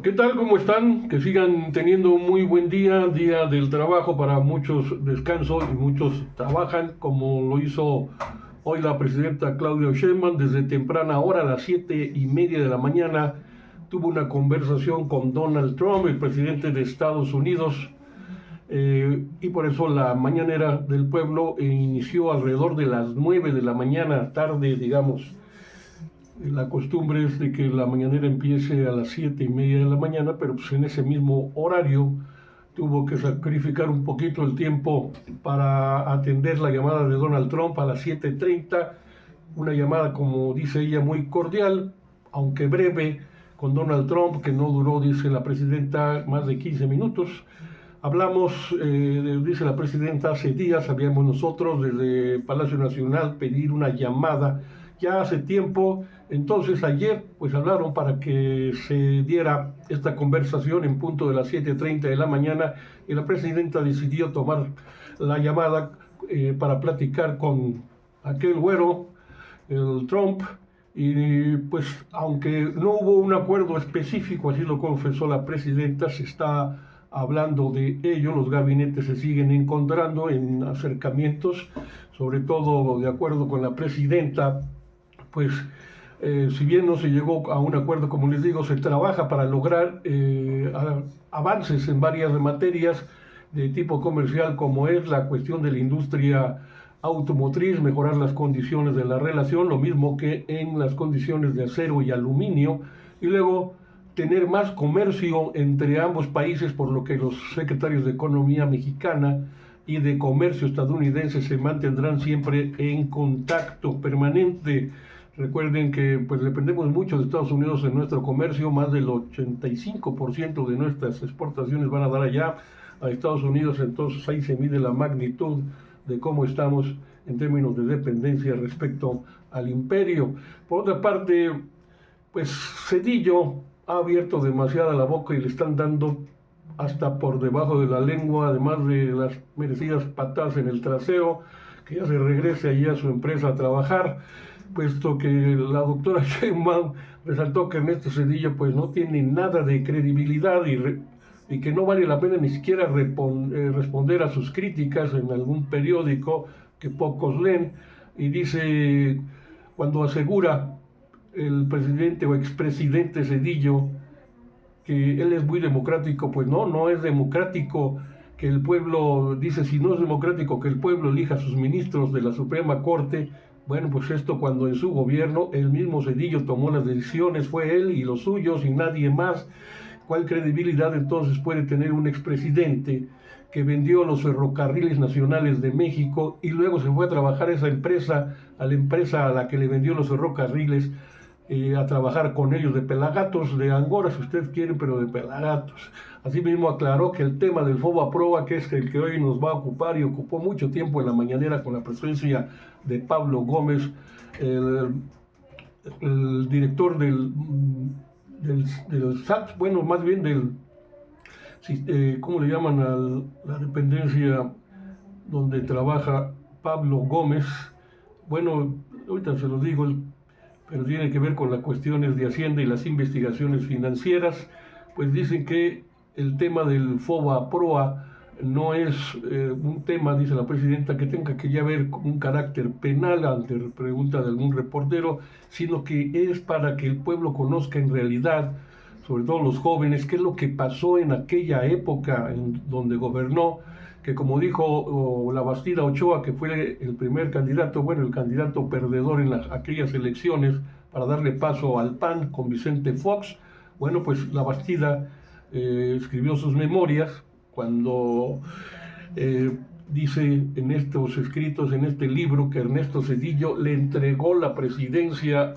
¿Qué tal? ¿Cómo están? Que sigan teniendo un muy buen día, día del trabajo para muchos descanso y muchos trabajan, como lo hizo hoy la presidenta Claudia Sheinbaum desde temprana hora, a las 7:30 de la mañana, tuvo una conversación con Donald Trump, el presidente de Estados Unidos, y por eso la mañanera del pueblo inició alrededor de las 9 de la mañana, tarde, digamos. La costumbre es de que la mañanera empiece a las 7:30 de la mañana, pero pues en ese mismo horario tuvo que sacrificar un poquito el tiempo para atender la llamada de Donald Trump a las 7:30, una llamada, como dice ella, muy cordial, aunque breve, con Donald Trump, que no duró, dice la presidenta, más de 15 minutos. Hablamos, dice la presidenta, hace días habíamos nosotros desde Palacio Nacional pedir una llamada ya hace tiempo. Entonces ayer pues hablaron para que se diera esta conversación en punto de las 7:30 de la mañana, y la presidenta decidió tomar la llamada para platicar con aquel güero, el Trump. Y pues aunque no hubo un acuerdo específico, así lo confesó la presidenta, se está hablando de ello, los gabinetes se siguen encontrando en acercamientos, sobre todo de acuerdo con la presidenta. Pues si bien no se llegó a un acuerdo, como les digo, se trabaja para lograr avances en varias materias de tipo comercial, como es la cuestión de la industria automotriz, mejorar las condiciones de la relación, lo mismo que en las condiciones de acero y aluminio, y luego tener más comercio entre ambos países, por lo que los secretarios de Economía mexicana y de Comercio estadounidense se mantendrán siempre en contacto permanente. Recuerden que pues dependemos mucho de Estados Unidos en nuestro comercio, más del 85% de nuestras exportaciones van a dar allá a Estados Unidos, entonces ahí se mide la magnitud de cómo estamos en términos de dependencia respecto al imperio. Por otra parte, pues Cedillo ha abierto demasiada la boca y le están dando hasta por debajo de la lengua, además de las merecidas patadas en el trasero, que ya se regrese allí a su empresa a trabajar, puesto que la doctora Sheinbaum resaltó que Ernesto Cedillo pues no tiene nada de credibilidad y que no vale la pena ni siquiera responder a sus críticas en algún periódico que pocos leen, y dice, cuando asegura el presidente o expresidente Cedillo que él es muy democrático, pues no, no es democrático que el pueblo, dice, si no es democrático que el pueblo elija a sus ministros de la Suprema Corte. Bueno, pues esto cuando en su gobierno el mismo Cedillo tomó las decisiones, fue él y los suyos y nadie más. ¿Cuál credibilidad entonces puede tener un expresidente que vendió los ferrocarriles nacionales de México y luego se fue a trabajar a esa empresa, a la empresa a la que le vendió los ferrocarriles, a trabajar con ellos de pelagatos, de Angora, si ustedes quieren, pero de pelagatos? Asimismo aclaró que el tema del FOBAPROA, que es el que hoy nos va a ocupar y ocupó mucho tiempo en la mañanera con la presencia de Pablo Gómez, el, el director del SAT, bueno, más bien del, ¿cómo le llaman a la dependencia donde trabaja Pablo Gómez? Bueno, ahorita se los digo, pero tiene que ver con las cuestiones de Hacienda y las investigaciones financieras. Pues dicen que el tema del FOBAPROA no es un tema, dice la presidenta, que tenga que ya ver con un carácter penal ante pregunta de algún reportero, sino que es para que el pueblo conozca en realidad, sobre todo los jóvenes, qué es lo que pasó en aquella época en donde gobernó, que como dijo la Bastida Ochoa, que fue el primer candidato, bueno, el candidato perdedor en aquellas elecciones para darle paso al PAN con Vicente Fox. Bueno, pues la Bastida escribió sus memorias cuando dice en estos escritos, en este libro, que Ernesto Cedillo le entregó la presidencia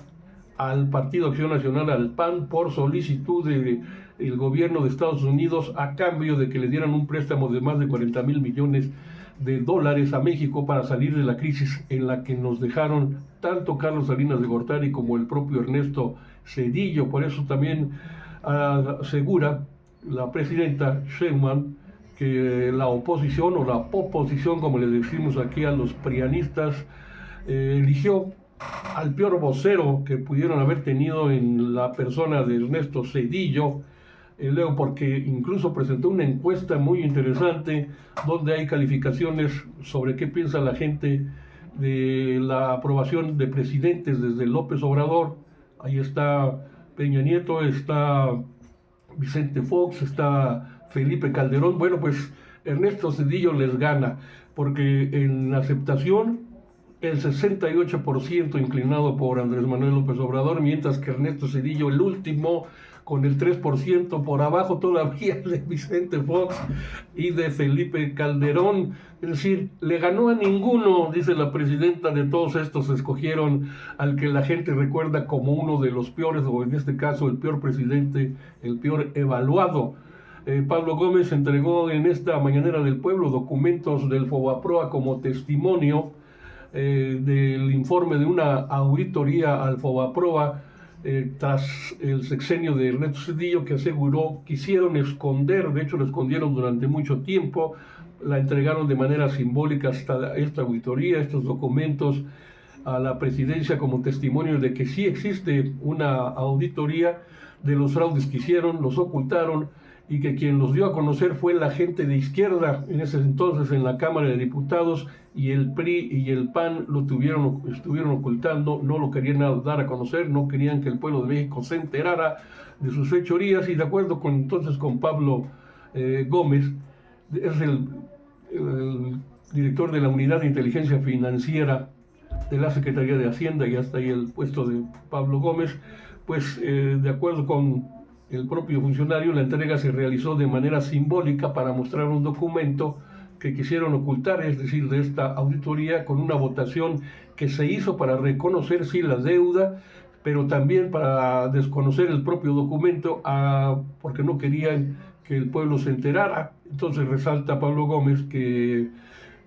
al Partido Acción Nacional, al PAN, por solicitud del gobierno de Estados Unidos, a cambio de que le dieran un préstamo de más de 40,000 millones de dólares a México para salir de la crisis en la que nos dejaron tanto Carlos Salinas de Gortari como el propio Ernesto Cedillo. Por eso también asegura la presidenta Sheinbaum que la oposición o la poposición, como le decimos aquí a los prianistas, eligió al peor vocero que pudieron haber tenido en la persona de Ernesto Cedillo, Leo, porque incluso presentó una encuesta muy interesante donde hay calificaciones sobre qué piensa la gente de la aprobación de presidentes desde López Obrador. Ahí está Peña Nieto, está Vicente Fox, está Felipe Calderón. Bueno, pues Ernesto Zedillo les gana, porque en aceptación el 68% inclinado por Andrés Manuel López Obrador, mientras que Ernesto Zedillo, el último, con el 3% por abajo todavía de Vicente Fox y de Felipe Calderón. Es decir, le ganó a ninguno, dice la presidenta. De todos estos escogieron al que la gente recuerda como uno de los peores, o en este caso el peor presidente, el peor evaluado. Pablo Gómez entregó en esta Mañanera del Pueblo documentos del Fobaproa como testimonio del informe de una auditoría al Fobaproa tras el sexenio de Ernesto Zedillo, que aseguró quisieron esconder, de hecho lo escondieron durante mucho tiempo, la entregaron de manera simbólica hasta esta auditoría, estos documentos a la presidencia como testimonio de que sí existe una auditoría de los fraudes que hicieron, los ocultaron, y que quien los dio a conocer fue la gente de izquierda en ese entonces en la Cámara de Diputados, y el PRI y el PAN lo estuvieron ocultando, no lo querían dar a conocer, no querían que el pueblo de México se enterara de sus fechorías. Y de acuerdo con Pablo Gómez, es el director de la Unidad de Inteligencia Financiera de la Secretaría de Hacienda, y hasta ahí el puesto de Pablo Gómez, pues de acuerdo con el propio funcionario, la entrega se realizó de manera simbólica para mostrar un documento que quisieron ocultar, es decir, de esta auditoría, con una votación que se hizo para reconocer sí la deuda, pero también para desconocer el propio documento, porque no querían que el pueblo se enterara. Entonces resalta Pablo Gómez que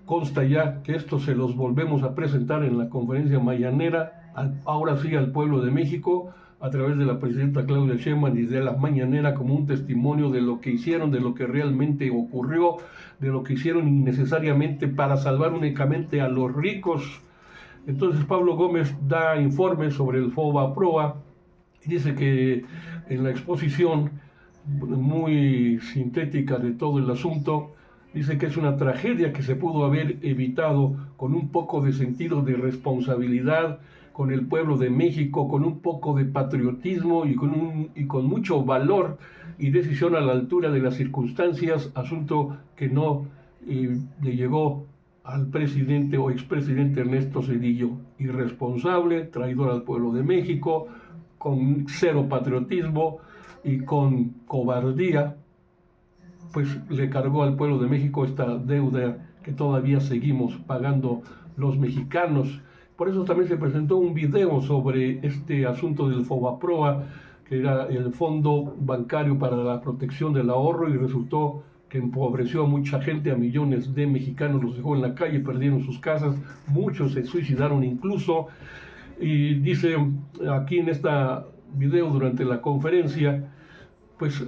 consta ya que esto se los volvemos a presentar en la conferencia mañanera, ahora sí al pueblo de México, a través de la presidenta Claudia Sheinbaum y de la mañanera, como un testimonio de lo que hicieron, de lo que realmente ocurrió, de lo que hicieron innecesariamente para salvar únicamente a los ricos. Entonces Pablo Gómez da informes sobre el Fobaproa y dice que en la exposición muy sintética de todo el asunto, dice que es una tragedia que se pudo haber evitado con un poco de sentido de responsabilidad con el pueblo de México, con un poco de patriotismo y con mucho valor y decisión a la altura de las circunstancias, asunto que no le llegó al presidente o expresidente Ernesto Zedillo. Irresponsable, traidor al pueblo de México, con cero patriotismo y con cobardía, pues le cargó al pueblo de México esta deuda que todavía seguimos pagando los mexicanos. Por eso también se presentó un video sobre este asunto del Fobaproa, que era el Fondo Bancario para la Protección del Ahorro, y resultó que empobreció a mucha gente, a millones de mexicanos los dejó en la calle, perdieron sus casas, muchos se suicidaron incluso. Y dice aquí en este video durante la conferencia, pues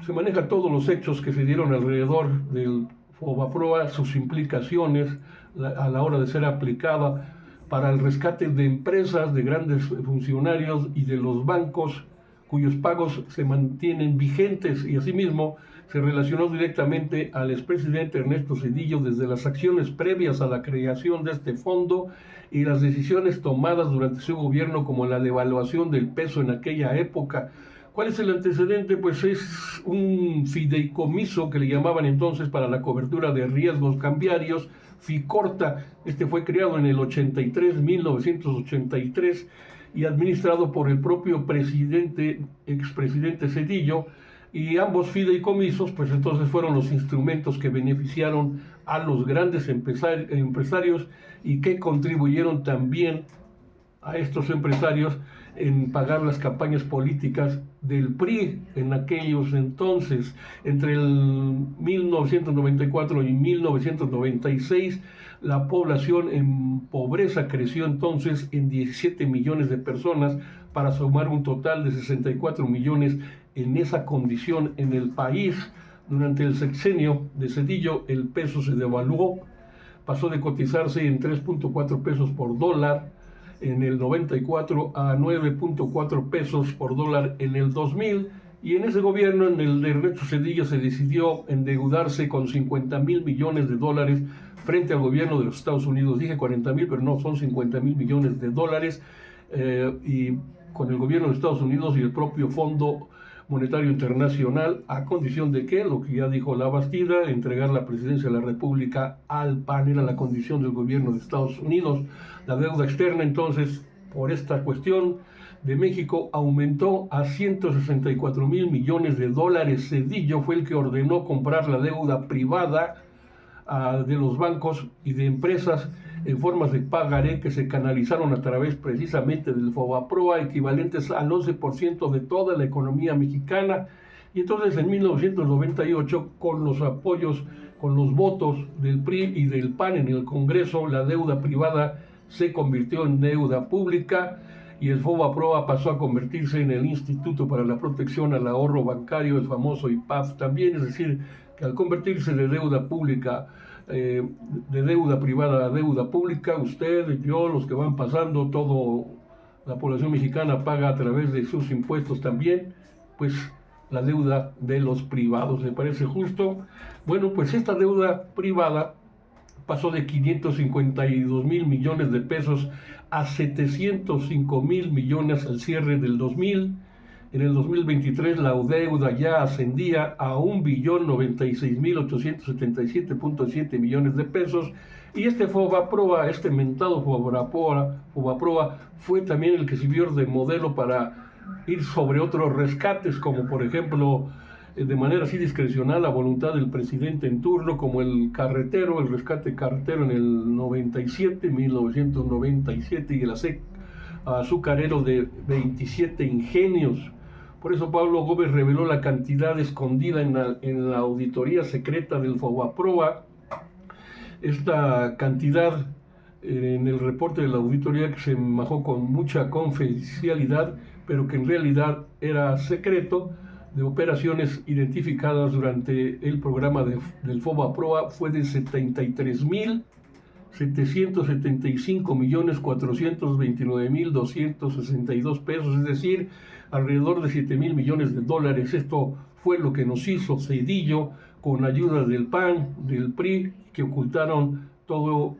se maneja todos los hechos que se dieron alrededor del Fobaproa, sus implicaciones a la hora de ser aplicada para el rescate de empresas, de grandes funcionarios y de los bancos cuyos pagos se mantienen vigentes, y asimismo se relacionó directamente al expresidente Ernesto Zedillo desde las acciones previas a la creación de este fondo y las decisiones tomadas durante su gobierno, como la devaluación del peso en aquella época. ¿Cuál es el antecedente? Pues es un fideicomiso que le llamaban entonces para la cobertura de riesgos cambiarios, FICORTA. Este fue creado en el 1983, y administrado por el propio expresidente Zedillo, y ambos fideicomisos pues entonces fueron los instrumentos que beneficiaron a los grandes empresarios y que contribuyeron también a estos empresarios en pagar las campañas políticas del PRI en aquellos entonces. Entre el 1994 y 1996, la población en pobreza creció entonces en 17 millones de personas, para sumar un total de 64 millones en esa condición en el país. Durante el sexenio de Zedillo, el peso se devaluó, pasó de cotizarse en 3.4 pesos por dólar en el 94 a 9.4 pesos por dólar en el 2000, Y en ese gobierno, en el de Ernesto Zedillo, se decidió endeudarse con 50,000 millones de dólares frente al gobierno de los Estados Unidos. Dije 40,000, pero no, son 50,000 millones de dólares. Y con el gobierno de Estados Unidos y el propio Fondo Monetario Internacional, a condición de que, lo que ya dijo la Bastida, entregar la presidencia de la República al PAN, era la condición del gobierno de Estados Unidos. La deuda externa, entonces, por esta cuestión de México, aumentó a 164,000 millones de dólares. Zedillo fue el que ordenó comprar la deuda privada de los bancos y de empresas en formas de pagaré que se canalizaron a través precisamente del FOBAPROA, equivalentes al 11% de toda la economía mexicana. Y entonces en 1998, con los apoyos, con los votos del PRI y del PAN en el Congreso, la deuda privada se convirtió en deuda pública y el FOBAPROA pasó a convertirse en el Instituto para la Protección al Ahorro Bancario, el famoso IPAF también. Es decir, que al convertirse de deuda pública, de deuda privada a deuda pública, usted, yo, los que van pasando, toda la población mexicana paga a través de sus impuestos también, pues la deuda de los privados. ¿Le parece justo? Bueno, pues esta deuda privada pasó de 552,000 millones de pesos a 705,000 millones al cierre del 2000. En el 2023 la deuda ya ascendía a 1,096,877,7 millones de pesos, y este FOBAPROA, este mentado FOBAPROA, fue también el que sirvió de modelo para ir sobre otros rescates, como por ejemplo, de manera así discrecional, a voluntad del presidente en turno, como el carretero, el rescate carretero en el 1997, y el azucarero de 27 ingenios. Por eso Pablo Gómez reveló la cantidad escondida en la auditoría secreta del FOBAPROA. Esta cantidad, en el reporte de la auditoría, que se majó con mucha confidencialidad, pero que en realidad era secreto, de operaciones identificadas durante el programa del FOBAPROA, fue de 73,775,429,262 pesos, es decir, alrededor de 7,000 millones de dólares. Esto fue lo que nos hizo Zedillo con ayuda del PAN, del PRI, que ocultaron todo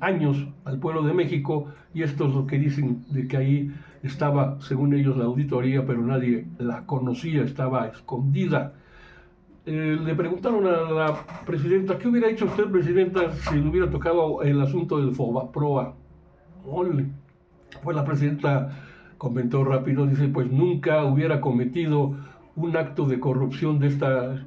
años al pueblo de México, y esto es lo que dicen, de que ahí estaba, según ellos, la auditoría, pero nadie la conocía, estaba escondida. Le preguntaron a la presidenta, ¿qué hubiera hecho usted, presidenta, si le hubiera tocado el asunto del FOBAPROA? Pues la presidenta comentó rápido, dice, pues nunca hubiera cometido un acto de corrupción de esta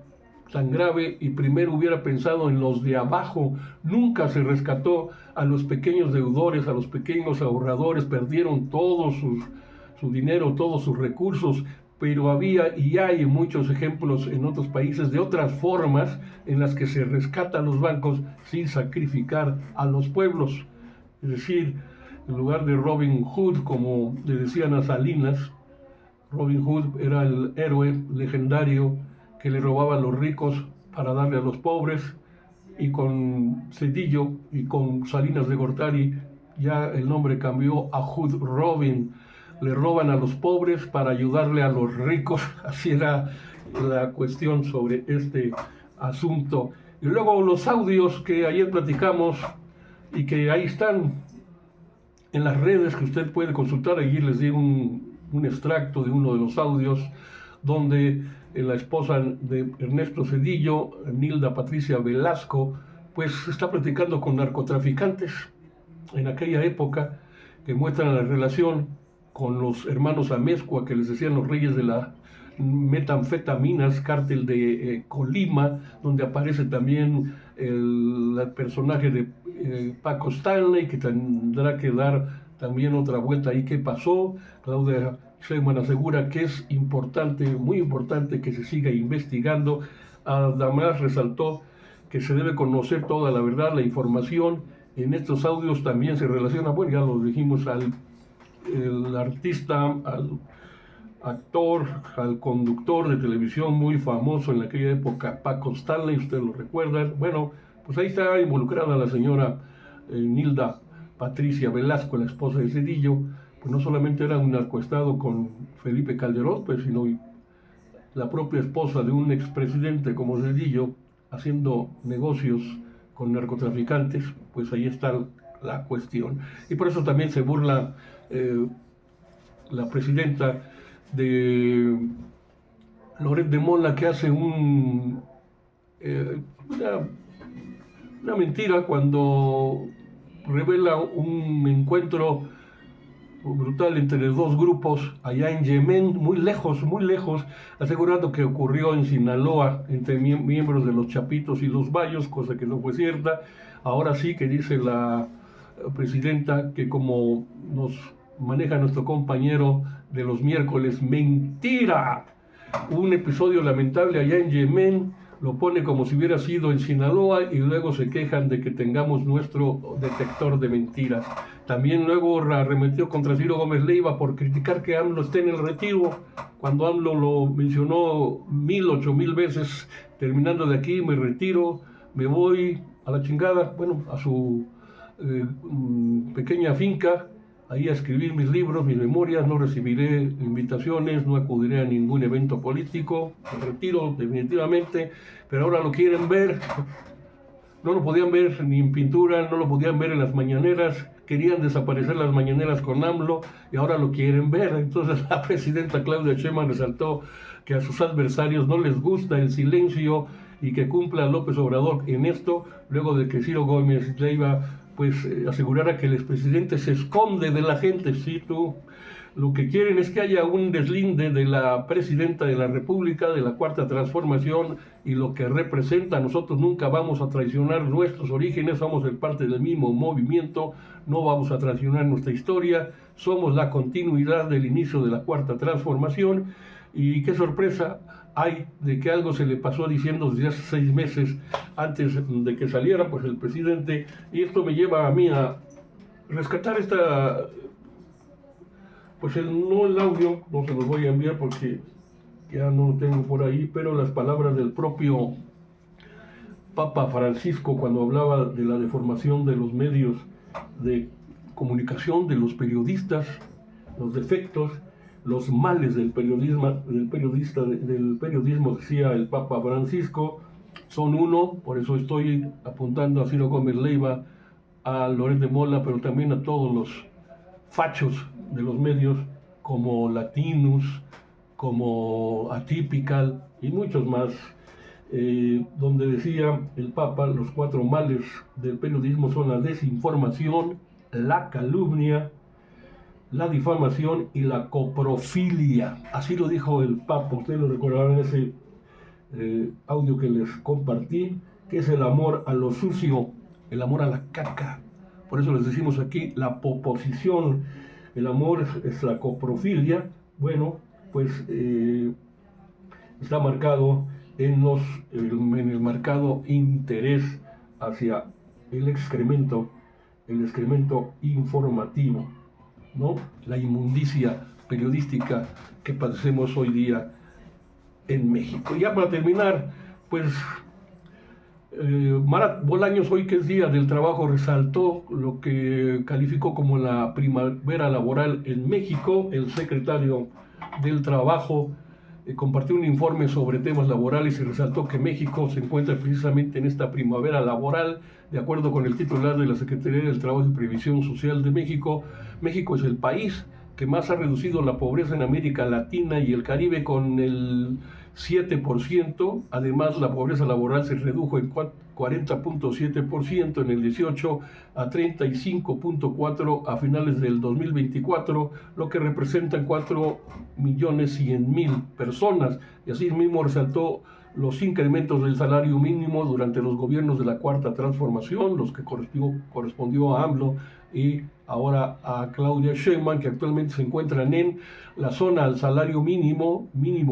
tan grave, y primero hubiera pensado en los de abajo. Nunca se rescató a los pequeños deudores, a los pequeños ahorradores, perdieron todo su dinero, todos sus recursos, pero había y hay muchos ejemplos en otros países de otras formas en las que se rescatan los bancos sin sacrificar a los pueblos. Es decir, en lugar de Robin Hood, como le decían a Salinas, Robin Hood era el héroe legendario que le robaba a los ricos para darle a los pobres, y con Zedillo y con Salinas de Gortari ya el nombre cambió a Hood Robin. Le roban a los pobres para ayudarle a los ricos. Así era la cuestión sobre este asunto. Y luego los audios que ayer platicamos y que ahí están en las redes, que usted puede consultar. Allí les di un extracto de uno de los audios donde la esposa de Ernesto Zedillo, Nilda Patricia Velasco, pues está platicando con narcotraficantes en aquella época, que muestran la relación con los hermanos Amezcua, que les decían los reyes de las metanfetaminas, cártel de Colima, donde aparece también el personaje de Paco Stanley, que tendrá que dar también otra vuelta ahí. ¿Qué pasó? Claudia Sheinbaum asegura que es importante, muy importante, que se siga investigando. Además resaltó que se debe conocer toda la verdad, la información. En estos audios también se relaciona, bueno, ya lo dijimos, al artista, al actor, al conductor de televisión muy famoso en aquella época, Paco Stanley, ustedes lo recuerdan. Bueno, pues ahí está involucrada la señora Nilda Patricia Velasco, la esposa de Zedillo. pues no solamente era un narcoestado con Felipe Calderón, pues, sino la propia esposa de un expresidente como Zedillo haciendo negocios con narcotraficantes, pues ahí está la cuestión. Y por eso también se burla la presidenta de Loret de Mola, que hace una mentira cuando revela un encuentro brutal entre dos grupos allá en Yemen, muy lejos, asegurando que ocurrió en Sinaloa entre miembros de los Chapitos y los Bayos, cosa que no fue cierta. Ahora sí que dice la presidenta que, como nos maneja nuestro compañero de los miércoles, mentira. Un episodio lamentable allá en Yemen, lo pone como si hubiera sido en Sinaloa y luego se quejan de que tengamos nuestro detector de mentiras. También luego arremetió contra Ciro Gómez Leiva por criticar que AMLO esté en el retiro, cuando AMLO lo mencionó 8,000 veces, terminando de aquí me retiro, me voy a la chingada, bueno, a su pequeña finca, ahí a escribir mis libros, mis memorias, no recibiré invitaciones, no acudiré a ningún evento político, me retiro definitivamente, pero ahora lo quieren ver. No lo podían ver ni en pintura, no lo podían ver en las mañaneras, querían desaparecer las mañaneras con AMLO y ahora lo quieren ver. Entonces la presidenta Claudia Sheinbaum resaltó que a sus adversarios no les gusta el silencio y que cumpla López Obrador en esto, luego de que Ciro Gómez Leiva pues asegurara que el expresidente se esconde de la gente. Sí, tú, lo que quieren es que haya un deslinde de la presidenta de la República, de la Cuarta Transformación y lo que representa. Nosotros nunca vamos a traicionar nuestros orígenes, somos el parte del mismo movimiento, no vamos a traicionar nuestra historia, somos la continuidad del inicio de la Cuarta Transformación. Y qué sorpresa hay de que algo se le pasó diciendo desde hace 6 meses antes de que saliera pues el presidente, y esto me lleva a mí a rescatar pues el audio, no se los voy a enviar porque ya no lo tengo por ahí, pero las palabras del propio Papa Francisco cuando hablaba de la deformación de los medios de comunicación, de los periodistas, los defectos, los males del periodismo, decía el Papa Francisco, son uno, por eso estoy apuntando a Ciro Gómez Leiva, a Loret de Mola, pero también a todos los fachos de los medios, como Latinus, como Atypical y muchos más, donde decía el Papa, los 4 males del periodismo son la desinformación, la calumnia, la difamación y la coprofilia. Así lo dijo el Papa, ustedes lo recordarán en ese audio que les compartí, que es el amor a lo sucio, el amor a la caca. Por eso les decimos aquí la poposición, el amor es la coprofilia. Bueno, pues está marcado en el marcado interés hacia el excremento informativo, ¿no? La inmundicia periodística que padecemos hoy día en México. Y ya para terminar, pues Marat Bolaños, hoy que es Día del Trabajo, resaltó lo que calificó como la primavera laboral en México. El secretario del Trabajo compartió un informe sobre temas laborales y resaltó que México se encuentra precisamente en esta primavera laboral. De acuerdo con el titular de la Secretaría del Trabajo y Previsión Social de México, México es el país que más ha reducido la pobreza en América Latina y el Caribe, con el 7%. Además, la pobreza laboral se redujo en 40.7% en el 18 a 35.4% a finales del 2024, lo que representan 4.100.000 personas. Y así mismo resaltó los incrementos del salario mínimo durante los gobiernos de la Cuarta Transformación, los que correspondió a AMLO y ahora a Claudia Sheinbaum, que actualmente se encuentran en la zona al salario mínimo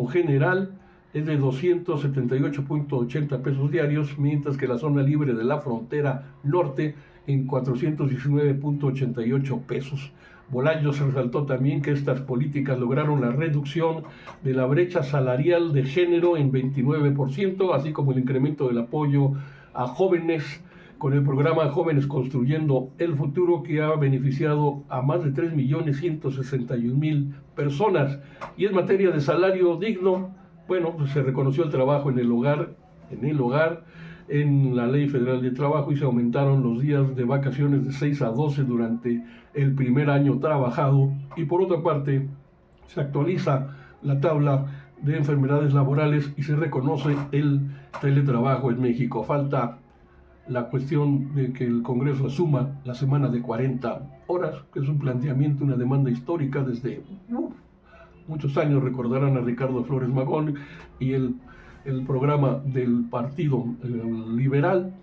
general, es de 278.80 pesos diarios, mientras que la zona libre de la frontera norte en 419.88 pesos. Bolaños resaltó también que estas políticas lograron la reducción de la brecha salarial de género en 29%, así como el incremento del apoyo a jóvenes con el programa Jóvenes Construyendo el Futuro, que ha beneficiado a más de 3.161.000 personas. Y en materia de salario digno, bueno, pues se reconoció el trabajo en el hogar, en la Ley Federal de Trabajo, y se aumentaron los días de vacaciones de 6 a 12 durante el primer año trabajado. Y por otra parte, se actualiza la tabla de enfermedades laborales y se reconoce el teletrabajo en México. Falta la cuestión de que el Congreso asuma la semana de 40 horas, que es un planteamiento, una demanda histórica desde muchos años. Recordarán a Ricardo Flores Magón y el programa del Partido Liberal,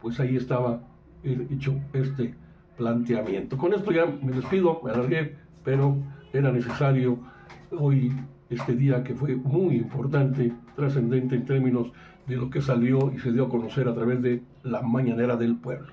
pues ahí estaba hecho este planteamiento. Con esto ya me despido, me alargué, pero era necesario hoy, este día que fue muy importante, trascendente en términos de lo que salió y se dio a conocer a través de la Mañanera del Pueblo.